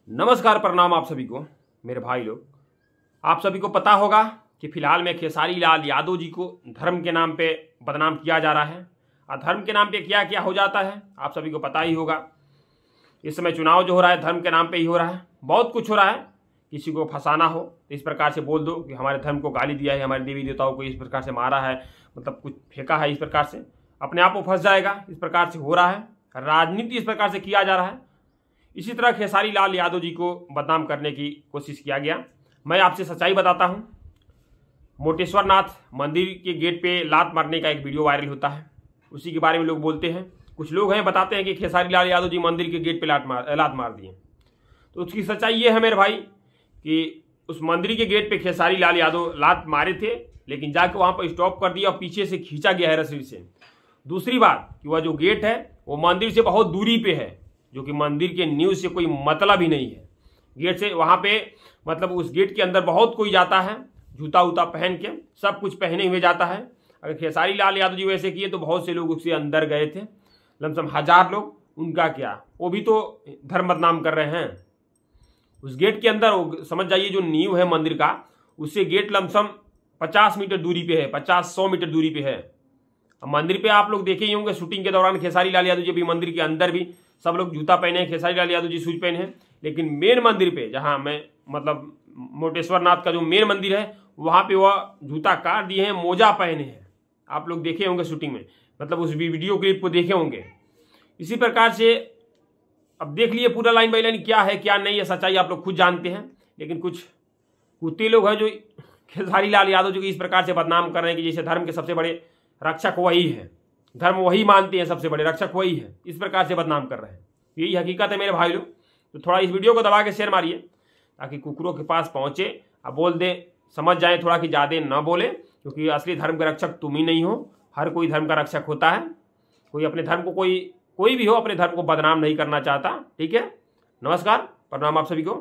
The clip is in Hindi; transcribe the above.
नमस्कार, प्रणाम आप सभी को मेरे भाई लोग। आप सभी को पता होगा कि फिलहाल में खेसारी लाल यादव जी को धर्म के नाम पे बदनाम किया जा रहा है। और धर्म के नाम पे क्या क्या हो जाता है आप सभी को पता ही होगा। इस समय चुनाव जो हो रहा है धर्म के नाम पे ही हो रहा है। बहुत कुछ हो रहा है। किसी को फंसाना हो तो इस प्रकार से बोल दो कि हमारे धर्म को गाली दिया है, हमारे देवी देवताओं को इस प्रकार से मारा है, मतलब कुछ फेंका है, इस प्रकार से अपने आप को फंस जाएगा। इस प्रकार से हो रहा है, राजनीति इस प्रकार से किया जा रहा है। इसी तरह खेसारी लाल यादव जी को बदनाम करने की कोशिश किया गया। मैं आपसे सच्चाई बताता हूं। मोटेश्वर नाथ मंदिर के गेट पे लात मारने का एक वीडियो वायरल होता है, उसी के बारे में लोग बोलते हैं। कुछ लोग हैं बताते हैं कि खेसारी लाल यादव जी मंदिर के गेट पे लात मार दिए। तो उसकी सच्चाई ये है मेरे भाई कि उस मंदिर के गेट पे खेसारी लाल यादव लात मारे थे, लेकिन जाके वहां पर स्टॉप कर दिया और पीछे से खींचा गया है रस्सी से। दूसरी बात कि वह जो गेट है वो मंदिर से बहुत दूरी पे है, जो कि मंदिर के न्यूज़ से कोई मतलब ही नहीं है। गेट से वहाँ पे मतलब उस गेट के अंदर बहुत कोई जाता है, जूता उता पहन के, सब कुछ पहने हुए जाता है। अगर खेसारी लाल यादव जी वैसे किए तो बहुत से लोग उसके अंदर गए थे, लमसम 1000 लोग। उनका क्या, वो भी तो धर्म बदनाम कर रहे हैं। उस गेट के अंदर समझ जाइए जो नींव है मंदिर का, उससे गेट लमसम 50 मीटर दूरी पे है, 50-100 मीटर दूरी पे है। मंदिर पे आप लोग देखे ही होंगे शूटिंग के दौरान खेसारी लाल यादव जी भी मंदिर के अंदर भी सब लोग जूता पहने हैं, खेसारी लाल यादव जी शूज पहने हैं। लेकिन मेन मंदिर पे जहां मैं मतलब मोटेश्वर नाथ का जो मेन मंदिर है वहां पे वह जूता काट दिए हैं, मोजा पहने हैं। आप लोग देखे होंगे शूटिंग में, मतलब उस वीडियो क्लिप को देखे होंगे। इसी प्रकार से अब देख लिए पूरा लाइन बाई लाइन क्या है क्या नहीं है, सच्चाई आप लोग खुद जानते हैं। लेकिन कुछ कुत्ते लोग हैं जो खेसारी लाल यादव जी को इस प्रकार से बदनाम कर रहे हैं कि जैसे धर्म के सबसे बड़े रक्षक वही है, धर्म वही मानते हैं, सबसे बड़े रक्षक वही है, इस प्रकार से बदनाम कर रहे हैं। यही हकीकत है मेरे भाई लोग। तो थोड़ा इस वीडियो को दबा के शेयर मारिए ताकि कुकुरों के पास पहुंचे और बोल दे, समझ जाए थोड़ा कि ज़्यादा ना बोले, क्योंकि असली धर्म का रक्षक तुम ही नहीं हो। हर कोई धर्म का रक्षक होता है। कोई अपने धर्म को कोई भी हो अपने धर्म को बदनाम नहीं करना चाहता। ठीक है, नमस्कार, प्रणाम आप सभी को।